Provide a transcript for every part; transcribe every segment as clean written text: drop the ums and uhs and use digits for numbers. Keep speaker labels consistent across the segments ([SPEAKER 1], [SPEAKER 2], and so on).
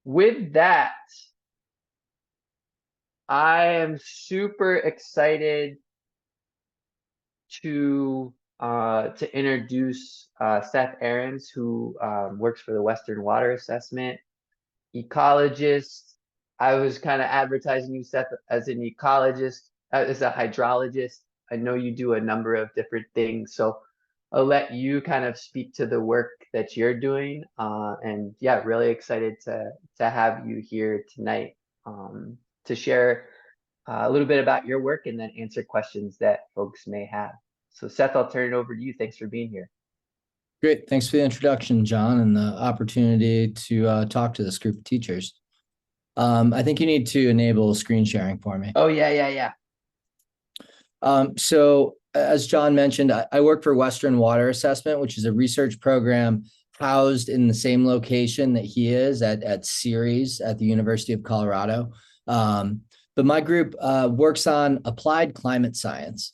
[SPEAKER 1] with that, I am super excited to introduce Seth Arens, who works for the Western Water Assessment, ecologist. I was kind of advertising you, Seth, as an ecologist, as a hydrologist. I know you do a number of different things, so I'll let you kind of speak to the work that you're doing. And yeah, really excited to have you here tonight to share a little bit about your work and then answer questions that folks may have. So Seth, I'll turn it over to you. Thanks for being here.
[SPEAKER 2] Great. Thanks for the introduction, John, and the opportunity to talk to this group of teachers. I think you need to enable screen sharing for me.
[SPEAKER 1] Oh, yeah.
[SPEAKER 2] So as John mentioned, I work for Western Water Assessment, which is a research program housed in the same location that he is at Ceres at the University of Colorado. But my group works on applied climate science.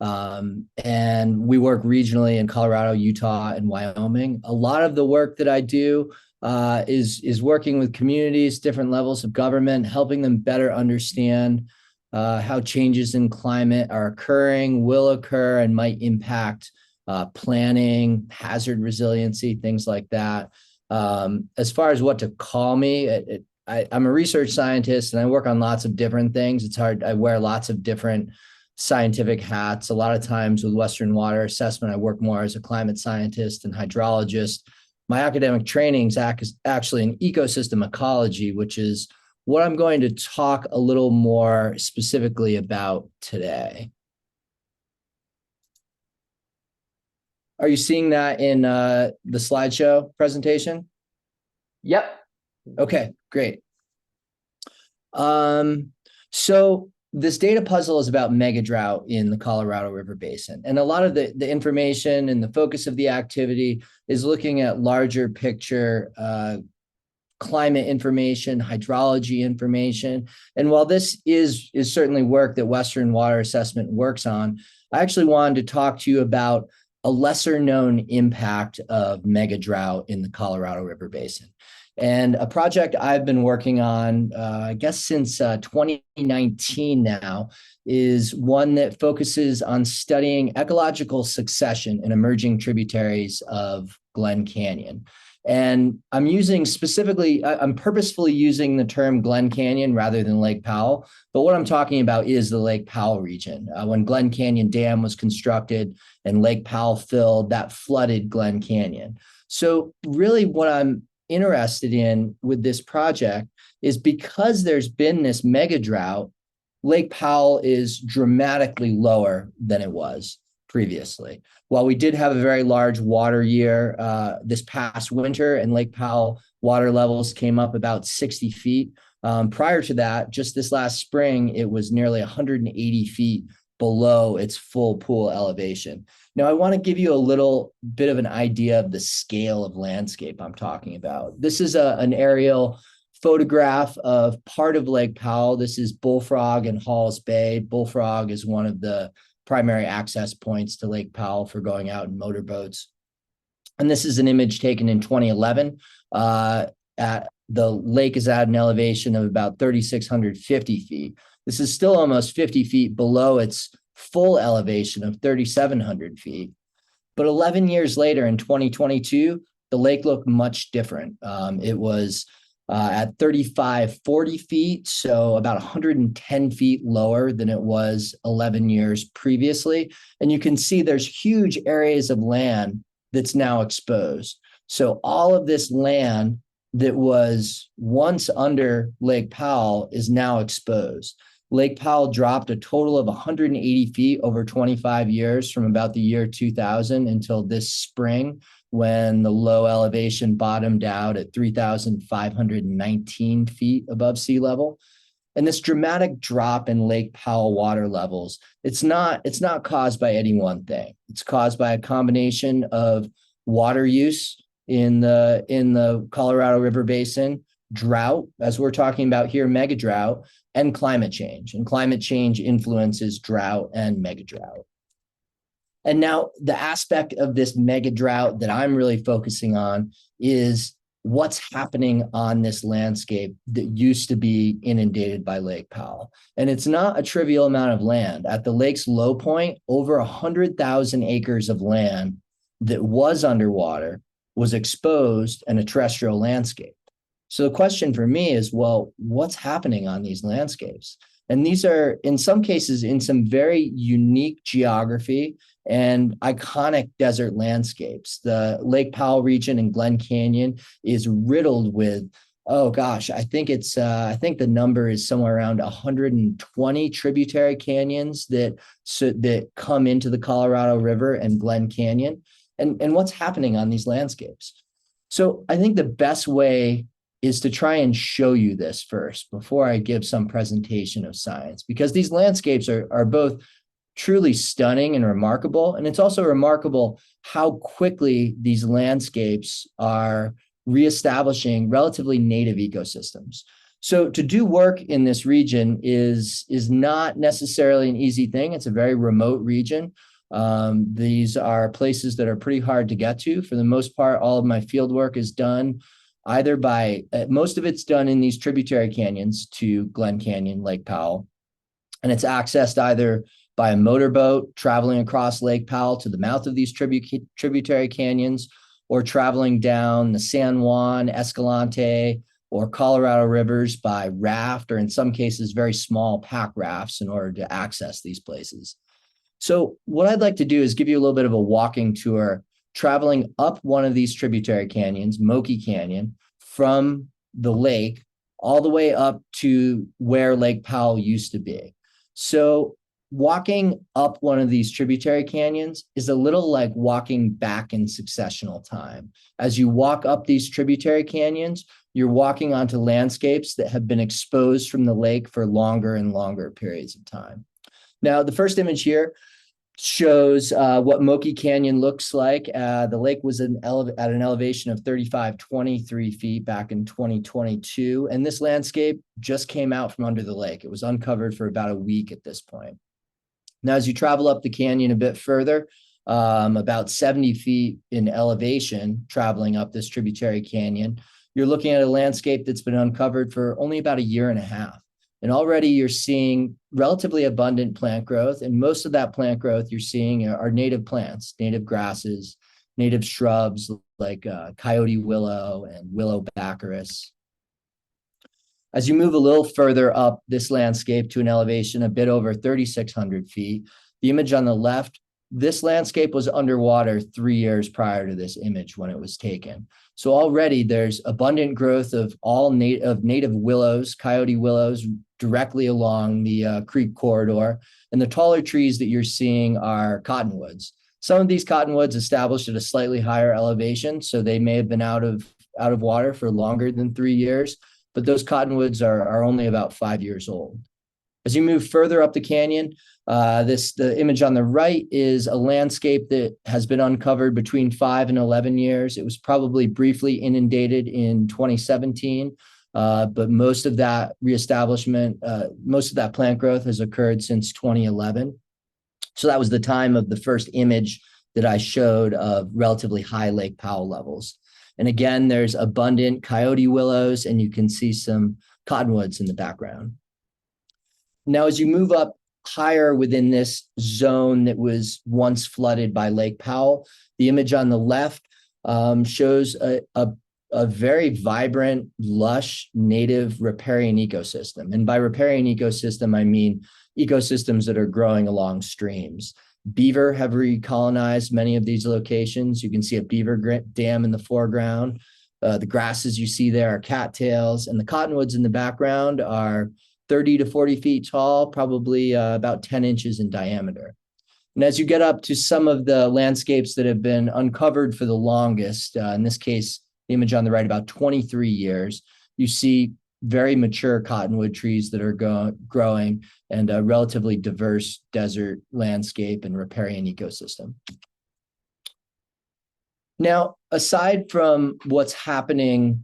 [SPEAKER 2] And we work regionally in Colorado, Utah, and Wyoming. A lot of the work that I do is working with communities, different levels of government, helping them better understand how changes in climate are occurring, will occur, and might impact planning, hazard resiliency, things like that. As far as what to call me, I'm a research scientist and I work on lots of different things. It's hard. I wear lots of different scientific hats. A lot of times with Western Water Assessment, I work more as a climate scientist and hydrologist. My academic training is actually in ecosystem ecology, which is what I'm going to talk a little more specifically about today. Are you seeing that in the slideshow presentation?
[SPEAKER 1] Yep.
[SPEAKER 2] Okay, great. So this data puzzle is about megadrought in the Colorado River Basin. And a lot of the information and the focus of the activity is looking at larger picture climate information, hydrology information. And while this is certainly work that Western Water Assessment works on, I actually wanted to talk to you about a lesser known impact of megadrought in the Colorado River Basin. And a project I've been working on, I guess since 2019 now, is one that focuses on studying ecological succession in emerging tributaries of Glen Canyon. And I'm purposefully using the term Glen Canyon rather than Lake Powell. But what I'm talking about is the Lake Powell region. When Glen Canyon Dam was constructed and Lake Powell filled, that flooded Glen Canyon. So really what I'm interested in with this project is because there's been this mega drought, Lake Powell is dramatically lower than it was previously. While we did have a very large water year this past winter and Lake Powell water levels came up about 60 feet, prior to that, just this last spring, it was nearly 180 feet below its full pool elevation. Now, I want to give you a little bit of an idea of the scale of landscape I'm talking about. This is an aerial photograph of part of Lake Powell. This is Bullfrog and Halls Bay. Bullfrog is one of the primary access points to Lake Powell for going out in motorboats. And this is an image taken in 2011. The lake is at an elevation of about 3,650 feet. This is still almost 50 feet below its full elevation of 3,700 feet. But 11 years later in 2022, the lake looked much different. It was at 3,540 feet, so about 110 feet lower than it was 11 years previously. And you can see there's huge areas of land that's now exposed. So all of this land that was once under Lake Powell is now exposed. Lake Powell dropped a total of 180 feet over 25 years from about the year 2000 until this spring, when the low elevation bottomed out at 3,519 feet above sea level. And this dramatic drop in Lake Powell water levels, it's not caused by any one thing. It's caused by a combination of water use in the Colorado River Basin, drought, as we're talking about here, mega drought, and climate change. And climate change influences drought and mega drought. And now the aspect of this mega drought that I'm really focusing on is what's happening on this landscape that used to be inundated by Lake Powell. And it's not a trivial amount of land. At the lake's low point, over 100,000 acres of land that was underwater was exposed and a terrestrial landscape. So the question for me is, well, what's happening on these landscapes? And these are, in some cases, in some very unique geography and iconic desert landscapes. The Lake Powell region in Glen Canyon is riddled with, oh gosh, I think the number is somewhere around 120 tributary canyons that come into the Colorado River and Glen Canyon. And what's happening on these landscapes? So I think the best way is to try and show you this first before I give some presentation of science, because these landscapes are both truly stunning and remarkable. And it's also remarkable how quickly these landscapes are reestablishing relatively native ecosystems. So to do work in this region is not necessarily an easy thing. It's a very remote region. These are places that are pretty hard to get to. For the most part, all of my field work is done either by, most of it's done in these tributary canyons to Glen Canyon, Lake Powell. And it's accessed either by a motorboat traveling across Lake Powell to the mouth of these tributary canyons, or traveling down the San Juan, Escalante, or Colorado rivers by raft, or in some cases, very small pack rafts in order to access these places. So what I'd like to do is give you a little bit of a walking tour, traveling up one of these tributary canyons, Moki Canyon, from the lake all the way up to where Lake Powell used to be. So walking up one of these tributary canyons is a little like walking back in successional time. As you walk up these tributary canyons, you're walking onto landscapes that have been exposed from the lake for longer and longer periods of time. Now, the first image here shows what Moki Canyon looks like. The lake was at an elevation of 3,523 feet back in 2022, and this landscape just came out from under the lake. It was uncovered for about a week at this point. Now, as you travel up the canyon a bit further, about 70 feet in elevation, traveling up this tributary canyon, you're looking at a landscape that's been uncovered for only about a year and a half. And already you're seeing relatively abundant plant growth. And most of that plant growth you're seeing are native plants, native grasses, native shrubs like coyote willow and willow baccharis. As you move a little further up this landscape to an elevation a bit over 3,600 feet, the image on the left, this landscape was underwater 3 years prior to this image when it was taken. So already there's abundant growth of all native willows, coyote willows, directly along the creek corridor. And the taller trees that you're seeing are cottonwoods. Some of these cottonwoods established at a slightly higher elevation, so they may have been out of water for longer than 3 years, but those cottonwoods are only about 5 years old. As you move further up the canyon, the image on the right is a landscape that has been uncovered between 5 and 11 years. It was probably briefly inundated in 2017, but most of that reestablishment, most of that plant growth has occurred since 2011. So that was the time of the first image that I showed of relatively high Lake Powell levels. And again, there's abundant coyote willows, and you can see some cottonwoods in the background. Now, as you move up higher within this zone that was once flooded by Lake Powell, the image on the left shows a very vibrant, lush, native riparian ecosystem. And by riparian ecosystem, I mean ecosystems that are growing along streams. Beaver have recolonized many of these locations. You can see a beaver dam in the foreground. The grasses you see there are cattails, and the cottonwoods in the background are 30 to 40 feet tall, probably about 10 inches in diameter. And as you get up to some of the landscapes that have been uncovered for the longest, in this case, the image on the right, about 23 years, you see very mature cottonwood trees that are growing, and a relatively diverse desert landscape and riparian ecosystem. Now, aside from what's happening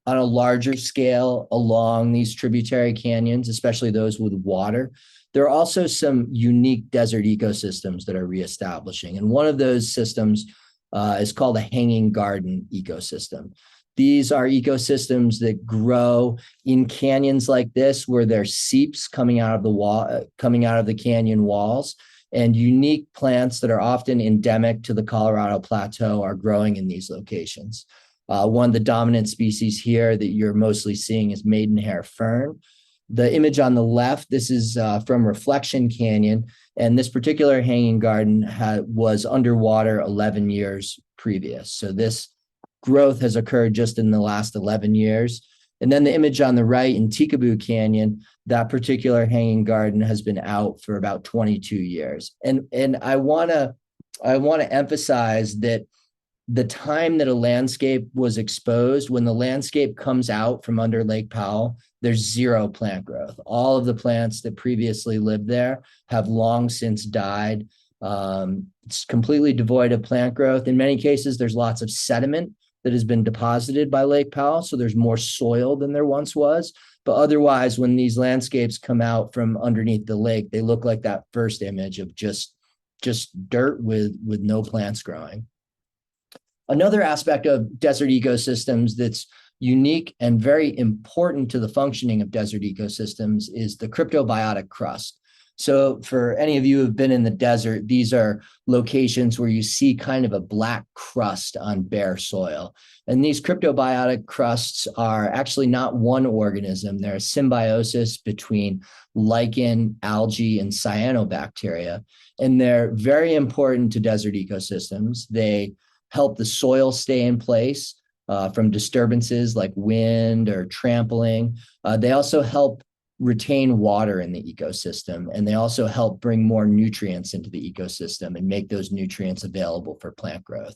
[SPEAKER 2] on a larger scale along these tributary canyons, especially those with water, there are also some unique desert ecosystems that are reestablishing. And one of those systems is called a hanging garden ecosystem. These are ecosystems that grow in canyons like this, where there's seeps coming out of the wall, coming out of the canyon walls, and unique plants that are often endemic to the Colorado Plateau are growing in these locations. One of the dominant species here that you're mostly seeing is maidenhair fern. The image on the left, this is from Reflection Canyon, and this particular hanging garden was underwater 11 years previous. So this growth has occurred just in the last 11 years. And then the image on the right in Tikaboo Canyon, that particular hanging garden has been out for about 22 years. And I want to emphasize that the time that a landscape was exposed, when the landscape comes out from under Lake Powell, there's zero plant growth. All of the plants that previously lived there have long since died. It's completely devoid of plant growth. In many cases, there's lots of sediment that has been deposited by Lake Powell, so there's more soil than there once was. But otherwise, when these landscapes come out from underneath the lake, they look like that first image of just dirt with no plants growing. Another aspect of desert ecosystems that's unique and very important to the functioning of desert ecosystems is the cryptobiotic crust. So for any of you who have been in the desert, these are locations where you see kind of a black crust on bare soil. And these cryptobiotic crusts are actually not one organism. They're a symbiosis between lichen, algae, and cyanobacteria. And they're very important to desert ecosystems. They help the soil stay in place from disturbances like wind or trampling. They also help retain water in the ecosystem, and they also help bring more nutrients into the ecosystem and make those nutrients available for plant growth.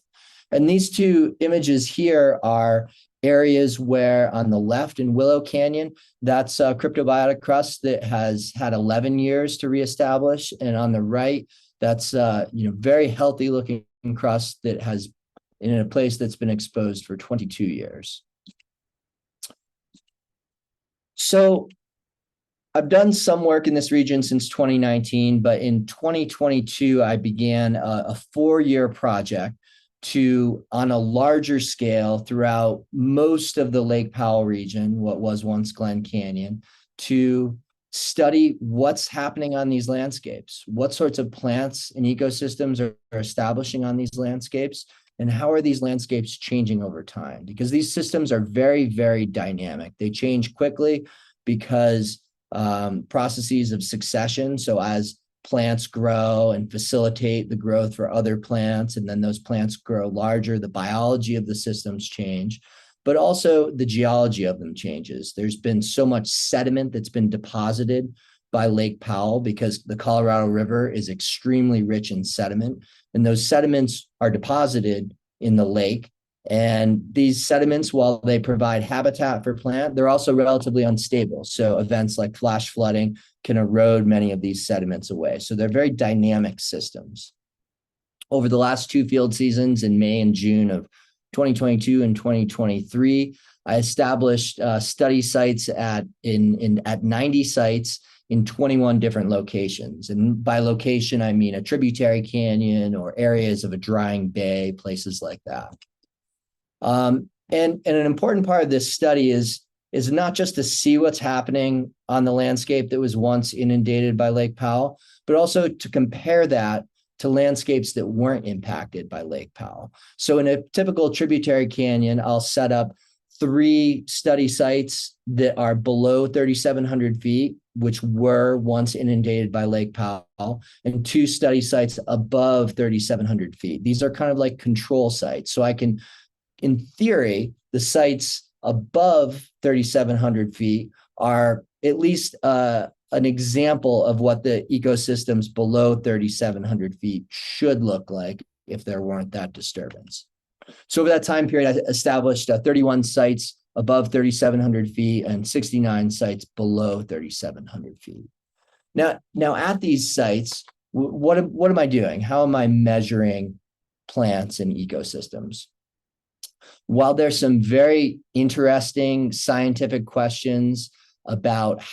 [SPEAKER 2] And these two images here are areas where on the left in Willow Canyon, that's a cryptobiotic crust that has had 11 years to reestablish. And on the right, that's very healthy looking crust that has in a place that's been exposed for 22 years. So I've done some work in this region since 2019, but in 2022, I began a 4-year project on a larger scale throughout most of the Lake Powell region, what was once Glen Canyon, to study what's happening on these landscapes, what sorts of plants and ecosystems are establishing on these landscapes, and how are these landscapes changing over time? Because these systems are very, very dynamic. They change quickly because processes of succession. So as plants grow and facilitate the growth for other plants, and then those plants grow larger, the biology of the systems change, but also the geology of them changes. There's been so much sediment that's been deposited by Lake Powell because the Colorado River is extremely rich in sediment, and those sediments are deposited in the lake. And these sediments, while they provide habitat for plant, they're also relatively unstable. So events like flash flooding can erode many of these sediments away. So they're very dynamic systems. Over the last 2 field seasons in May and June of 2022 and 2023, I established study sites at 90 sites in 21 different locations. And by location, I mean a tributary canyon or areas of a drying bay, places like that. And an important part of this study is not just to see what's happening on the landscape that was once inundated by Lake Powell, but also to compare that to landscapes that weren't impacted by Lake Powell. So in a typical tributary canyon, I'll set up 3 study sites that are below 3,700 feet, which were once inundated by Lake Powell, and 2 study sites above 3,700 feet. These are kind of like control sites. So I can, in theory, the sites above 3,700 feet are at least an example of what the ecosystems below 3,700 feet should look like if there weren't that disturbance. So over that time period, I established 31 sites above 3,700 feet and 69 sites below 3,700 feet. Now at these sites, what am I doing? How am I measuring plants and ecosystems? While there's some very interesting scientific questions about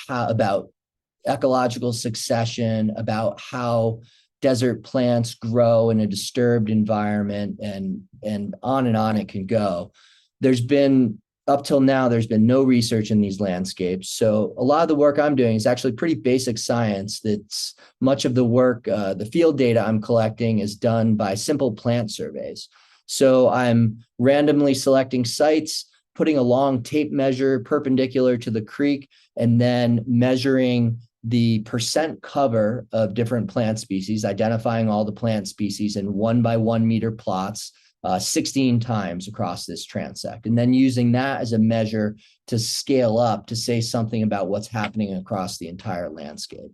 [SPEAKER 2] ecological succession, about how desert plants grow in a disturbed environment, and on it can go. there's been up till now, there's been no research in these landscapes. So a lot of the work I'm doing is actually pretty basic science. That's much of the work, the field data I'm collecting is done by simple plant surveys. So I'm randomly selecting sites, putting a long tape measure perpendicular to the creek, and then measuring the percent cover of different plant species, identifying all the plant species in 1 by 1 meter plots, 16 times across this transect, and then using that as a measure to scale up to say something about what's happening across the entire landscape.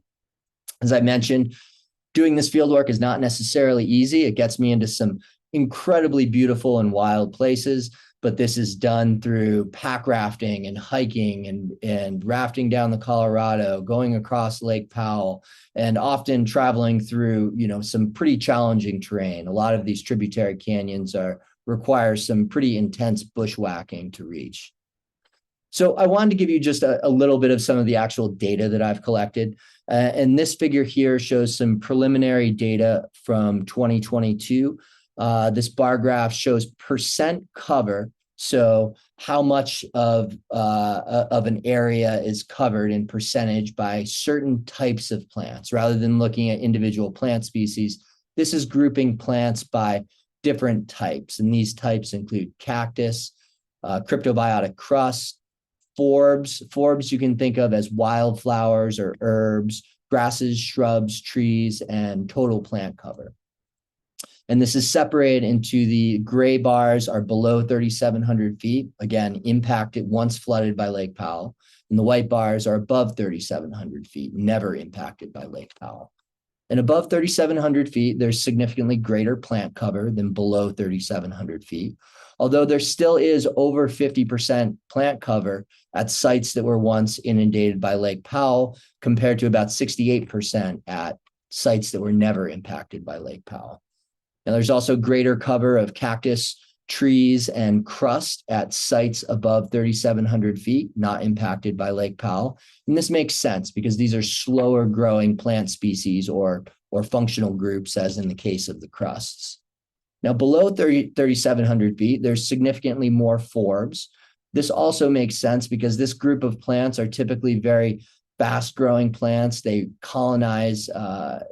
[SPEAKER 2] As I mentioned, doing this field work is not necessarily easy. It gets me into some incredibly beautiful and wild places, but this is done through pack rafting and hiking and rafting down the Colorado, going across Lake Powell, and often traveling through, some pretty challenging terrain. A lot of these tributary canyons require some pretty intense bushwhacking to reach. So I wanted to give you just a little bit of some of the actual data that I've collected. And this figure here shows some preliminary data from 2022. This bar graph shows percent cover, so how much of an area is covered in percentage by certain types of plants. Rather than looking at individual plant species, this is grouping plants by different types, and these types include cactus, cryptobiotic crust, forbs. Forbs you can think of as wildflowers or herbs, grasses, shrubs, trees, and total plant cover. And this is separated into the gray bars are below 3,700 feet, again, impacted once flooded by Lake Powell. And the white bars are above 3,700 feet, never impacted by Lake Powell. And above 3,700 feet, there's significantly greater plant cover than below 3,700 feet, although there still is over 50% plant cover at sites that were once inundated by Lake Powell, compared to about 68% at sites that were never impacted by Lake Powell. Now, there's also greater cover of cactus, trees, and crust at sites above 3,700 feet, not impacted by Lake Powell. And this makes sense because these are slower growing plant species or functional groups, as in the case of the crusts. Now, below 3,700 feet, there's significantly more forbs. This also makes sense because this group of plants are typically very fast-growing plants. They colonize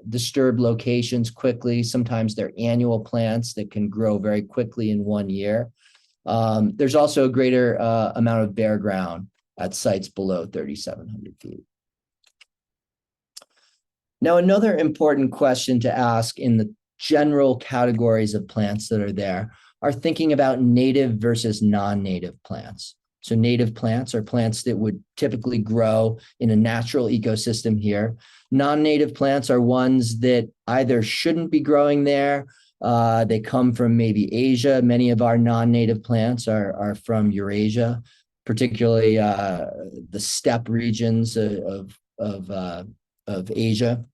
[SPEAKER 2] disturbed locations quickly. Sometimes they're annual plants that can grow very quickly in 1 year. There's also a greater amount of bare ground at sites below 3,700 feet. Now, another important question to ask in the general categories of plants that are there are thinking about native versus non-native plants. So native plants are plants that would typically grow in a natural ecosystem here. Non-native plants are ones that either shouldn't be growing there. They come from maybe Asia. Many of our non-native plants are from Eurasia, particularly the steppe regions of Asia.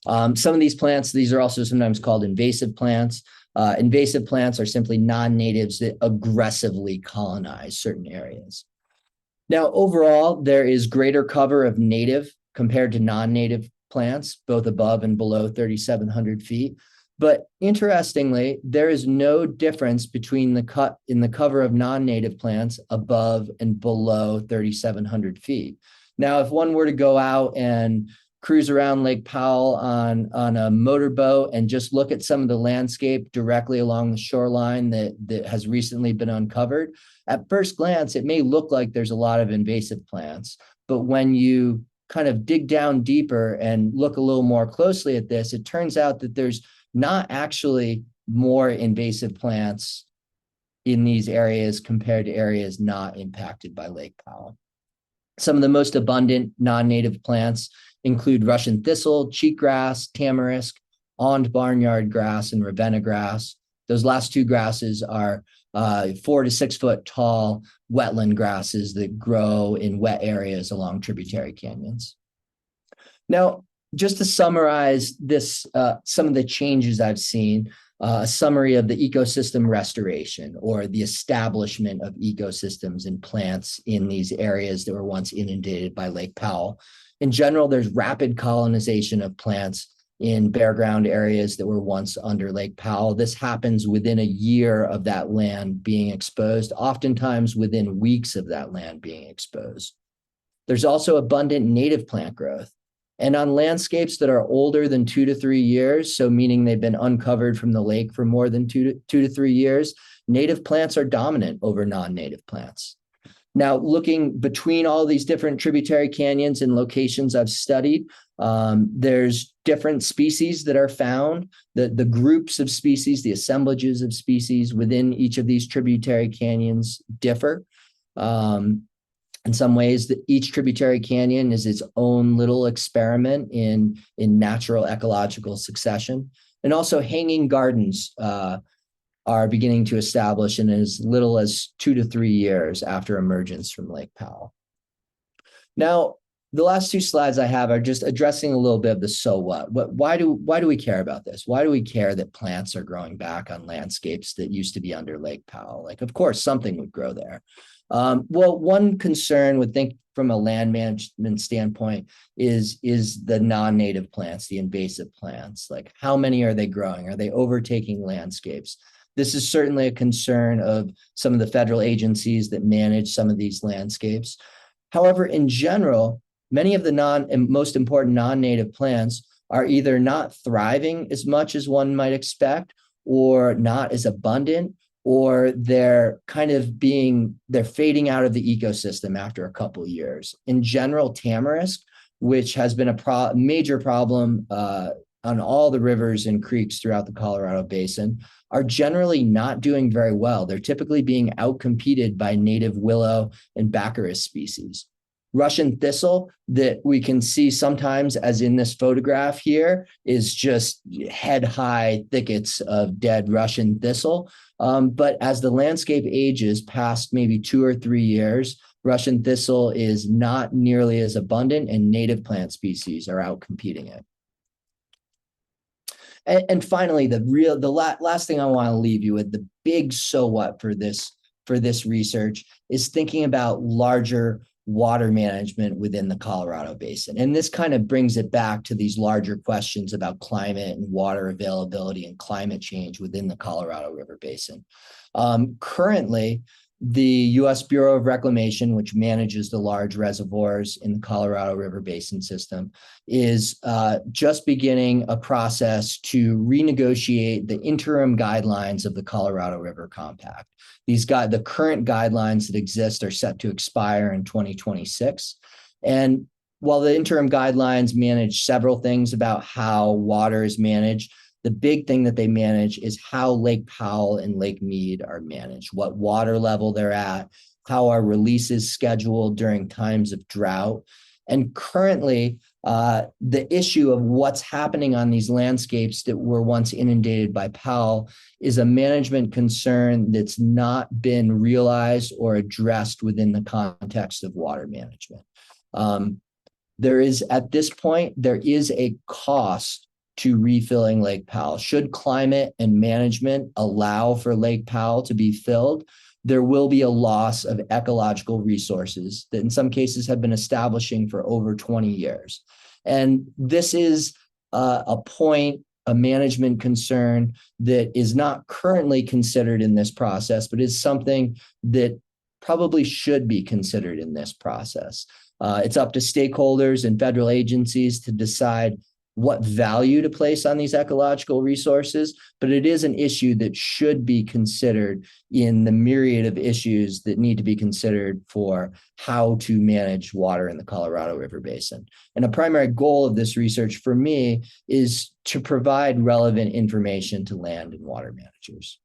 [SPEAKER 2] Some of these plants, these are also sometimes called invasive plants. Invasive plants are simply non-natives that aggressively colonize certain areas. Now, overall, there is greater cover of native compared to non-native plants, both above and below 3,700 feet. But interestingly, there is no difference between the cover of non-native plants above and below 3,700 feet. Now, if one were to go out and cruise around Lake Powell on a motorboat and just look at some of the landscape directly along the shoreline that has recently been uncovered, at first glance, it may look like there's a lot of invasive plants. But when you kind of dig down deeper and look a little more closely at this, it turns out that there's not actually more invasive plants in these areas compared to areas not impacted by Lake Powell. Some of the most abundant non-native plants include Russian thistle, cheatgrass, tamarisk, awned barnyard grass, and Ravenna grass. Those last two grasses are 4 to 6 foot tall wetland grasses that grow in wet areas along tributary canyons. Now, just to summarize this, some of the changes I've seen, a summary of the ecosystem restoration or the establishment of ecosystems and plants in these areas that were once inundated by Lake Powell. In general, there's rapid colonization of plants in bare ground areas that were once under Lake Powell. This happens within a year of that land being exposed, oftentimes within weeks of that land being exposed. There's also abundant native plant growth. And on landscapes that are older than 2 to 3 years, so meaning they've been uncovered from the lake for more than 2 to 3 years, native plants are dominant over non-native plants. Now, looking between all these different tributary canyons and locations I've studied, there's different species that are found. The groups of species, the assemblages of species within each of these tributary canyons differ. In some ways, each tributary canyon is its own little experiment in natural ecological succession. And also hanging gardens are beginning to establish in as little as 2 to 3 years after emergence from Lake Powell. Now, the last two slides I have are just addressing a little bit of the so what. Why do we care about this? Why do we care that plants are growing back on landscapes that used to be under Lake Powell? Like, of course, something would grow there. Well, one concern would think from a land management standpoint is the non-native plants, the invasive plants. Like, how many are they growing? Are they overtaking landscapes? This is certainly a concern of some of the federal agencies that manage some of these landscapes. However, in general, many of the most important non-native plants are either not thriving as much as one might expect, or not as abundant, or they're fading out of the ecosystem after a couple of years. In general, tamarisk, which has been a major problem on all the rivers and creeks throughout the Colorado Basin, are generally not doing very well. They're typically being outcompeted by native willow and baccharis species. Russian thistle, that we can see sometimes, as in this photograph here, is just head-high thickets of dead Russian thistle. But as the landscape ages past maybe 2 or 3 years, Russian thistle is not nearly as abundant, and native plant species are outcompeting it. And finally, the last thing I want to leave you with, the big so what for this research, is thinking about larger water management within the Colorado Basin. And this kind of brings it back to these larger questions about climate and water availability and climate change within the Colorado River Basin. Currently, the U.S. Bureau of Reclamation, which manages the large reservoirs in the Colorado River Basin system, is just beginning a process to renegotiate the interim guidelines of the Colorado River Compact. The current guidelines that exist are set to expire in 2026. And while the interim guidelines manage several things about how water is managed, the big thing that they manage is how Lake Powell and Lake Mead are managed, what water level they're at, how our releases scheduled during times of drought. And currently, the issue of what's happening on these landscapes that were once inundated by Powell is a management concern that's not been realized or addressed within the context of water management. At this point, there is a cost to refilling Lake Powell. Should climate and management allow for Lake Powell to be filled, there will be a loss of ecological resources that in some cases have been establishing for over 20 years. And this is a management concern that is not currently considered in this process, but is something that probably should be considered in this process. It's up to stakeholders and federal agencies to decide what value to place on these ecological resources, but it is an issue that should be considered in the myriad of issues that need to be considered for how to manage water in the Colorado River Basin. And a primary goal of this research for me is to provide relevant information to land and water managers.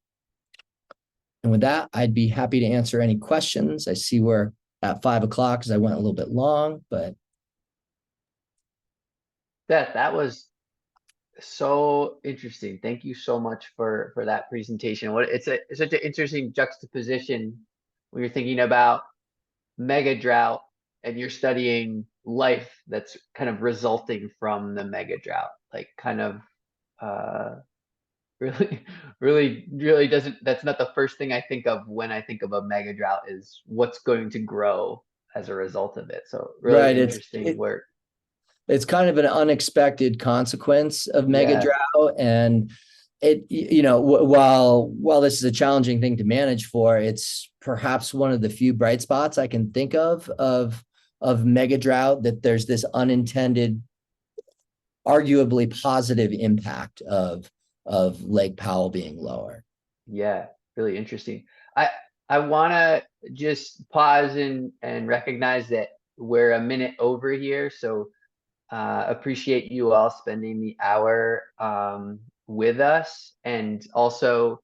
[SPEAKER 2] And with that, I'd be happy to answer any questions. I see we're at 5 o'clock because I went a little bit long, but
[SPEAKER 1] Seth, that was so interesting. Thank you so much for that presentation. It's such an interesting juxtaposition when you're thinking about Megadrought and you're studying life that's kind of resulting from the Megadrought. Like, kind of really doesn't, that's not the first thing I think of when I think of a Megadrought, is what's going to grow as a result of it. So really
[SPEAKER 2] right,
[SPEAKER 1] interesting work.
[SPEAKER 2] it's kind of an unexpected consequence of
[SPEAKER 1] Yeah,
[SPEAKER 2] Megadrought. And while this is a challenging thing to manage for, it's perhaps one of the few bright spots I can think of Megadrought, that there's this unintended, arguably positive impact of Lake Powell being lower.
[SPEAKER 1] yeah, really interesting. I I want to just pause and recognize that we're a minute over here, so appreciate you all spending the hour with us, and also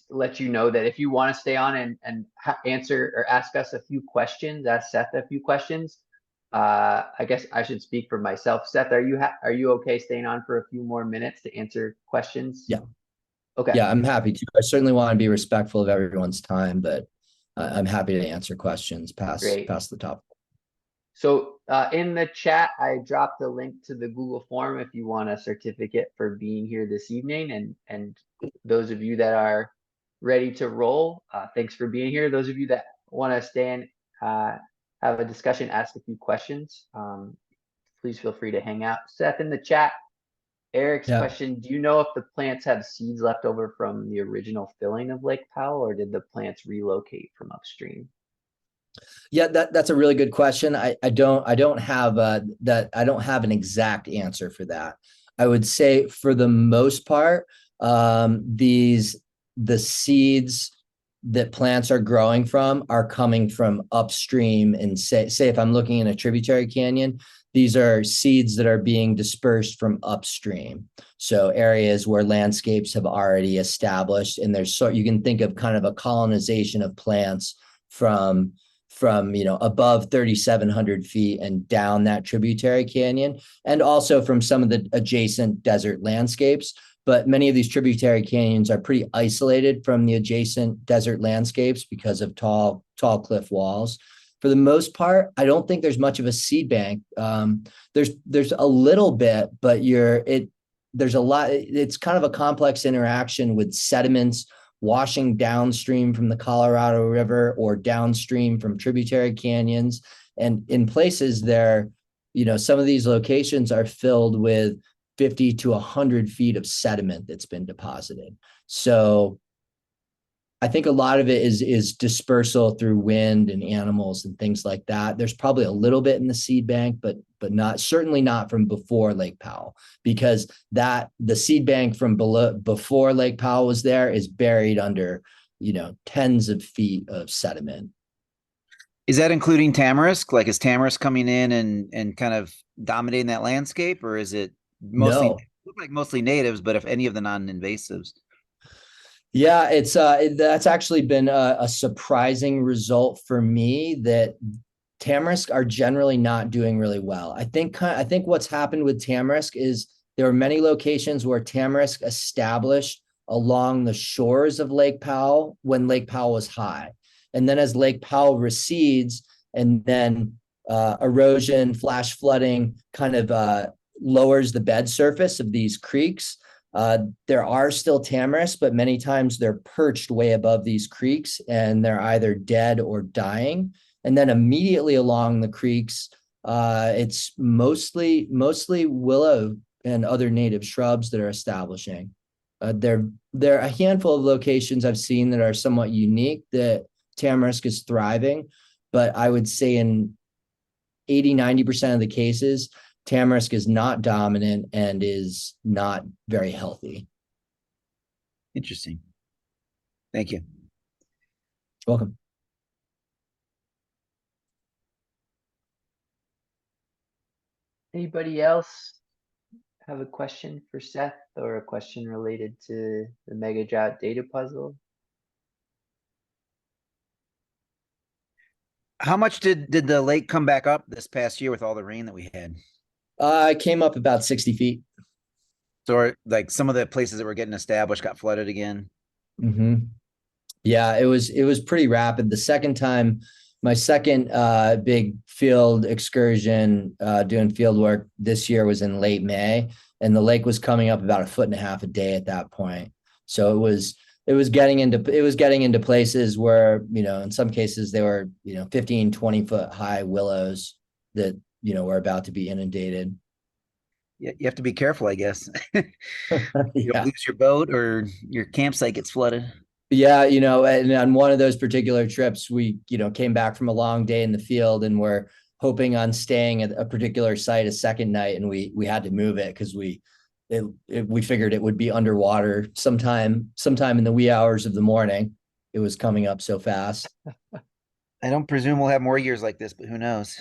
[SPEAKER 1] let you know that if you want to stay on and answer or ask us a few questions, ask Seth a few questions. I guess I should speak for myself. Seth, are you okay staying on for a few more minutes to answer questions?
[SPEAKER 2] Yeah.
[SPEAKER 1] Okay,
[SPEAKER 2] Yeah, I'm happy to. I certainly want to be respectful of everyone's time, but I'm happy to answer questions
[SPEAKER 1] great.
[SPEAKER 2] past the top.
[SPEAKER 1] So in the chat, I dropped a link to the Google form if you want a certificate for being here this evening. And those of you that are ready to roll, thanks for being here. Those of you that want to stay and have a discussion, ask a few questions, please feel free to hang out. Seth, in the chat, Eric's
[SPEAKER 2] Yeah.
[SPEAKER 1] question, do you know if the plants have seeds left over from the original filling of Lake Powell, or did the plants relocate from upstream?
[SPEAKER 2] Yeah, that's a really good question. I don't have I don't have an exact answer for that. I would say for the most part, the seeds that plants are growing from are coming from upstream. And say if I'm looking in a tributary canyon, these are seeds that are being dispersed from upstream. So areas where landscapes have already established, and you can think of kind of a colonization of plants from above 3,700 feet and down that tributary canyon, and also from some of the adjacent desert landscapes. But many of these tributary canyons are pretty isolated from the adjacent desert landscapes because of tall cliff walls. For the most part, I don't think there's much of a seed bank. There's a little bit, but there's a lot. It's kind of a complex interaction with sediments washing downstream from the Colorado River or downstream from tributary canyons. And in places there, some of these locations are filled with 50 to 100 feet of sediment that's been deposited. So I think a lot of it is dispersal through wind and animals and things like that. There's probably a little bit in the seed bank, but certainly not from before Lake Powell, because the seed bank from before Lake Powell was there is buried under, tens of feet of sediment.
[SPEAKER 3] Is that including tamarisk? Like, is tamarisk coming in and kind of dominating that landscape, or is it mostly look like mostly natives, but if any of the non-invasives?
[SPEAKER 2] Yeah, that's actually been a surprising result for me, that tamarisk are generally not doing really well. I think what's happened with tamarisk is there are many locations where tamarisk established along the shores of Lake Powell when Lake Powell was high. And then as Lake Powell recedes, and then erosion, flash flooding kind of lowers the bed surface of these creeks, there are still tamarisk, but many times they're perched way above these creeks and they're either dead or dying. And then immediately along the creeks, it's mostly willow and other native shrubs that are establishing. There are a handful of locations I've seen that are somewhat unique that tamarisk is thriving, but I would say in 80-90% of the cases, tamarisk is not dominant and is not very healthy.
[SPEAKER 3] Interesting. Thank you.
[SPEAKER 2] Welcome.
[SPEAKER 1] Anybody else have a question for Seth, or a question related to the Megadrought data puzzle?
[SPEAKER 3] How much did the lake come back up this past year with all the rain that we had?
[SPEAKER 2] I came up about 60 feet.
[SPEAKER 3] So like some of the places that were getting established got flooded again.
[SPEAKER 2] Mm-hmm. Yeah, it was pretty rapid. The second time, my second big field excursion doing field work this year was in late May, and the lake was coming up about 1.5 feet a day at that point. So it was getting into places where, in some cases they were, 15, 20 foot high willows that we're about to be inundated.
[SPEAKER 3] You have to be careful, I guess. You don't
[SPEAKER 2] Yeah.
[SPEAKER 3] lose your boat or your campsite gets flooded.
[SPEAKER 2] Yeah, and on one of those particular trips, we, came back from a long day in the field and we're hoping on staying at a particular site a second night, and we had to move it because we figured it would be underwater sometime in the wee hours of the morning. It was coming up so fast.
[SPEAKER 3] I don't presume we'll have more years like this, but who knows?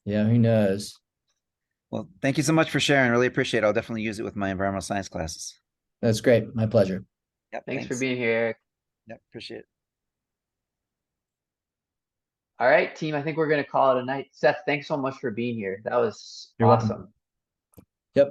[SPEAKER 2] Yeah, who knows?
[SPEAKER 3] Well, thank you so much for sharing. Really appreciate it. I'll definitely use it with my environmental science classes.
[SPEAKER 2] That's great. My pleasure.
[SPEAKER 3] Yep,
[SPEAKER 1] Thanks for
[SPEAKER 3] thanks.
[SPEAKER 1] being here, Eric.
[SPEAKER 3] Yep, appreciate it.
[SPEAKER 1] All right, team. I think we're gonna call it a night. Seth, thanks so much for being here. That was
[SPEAKER 2] You're welcome.
[SPEAKER 1] awesome.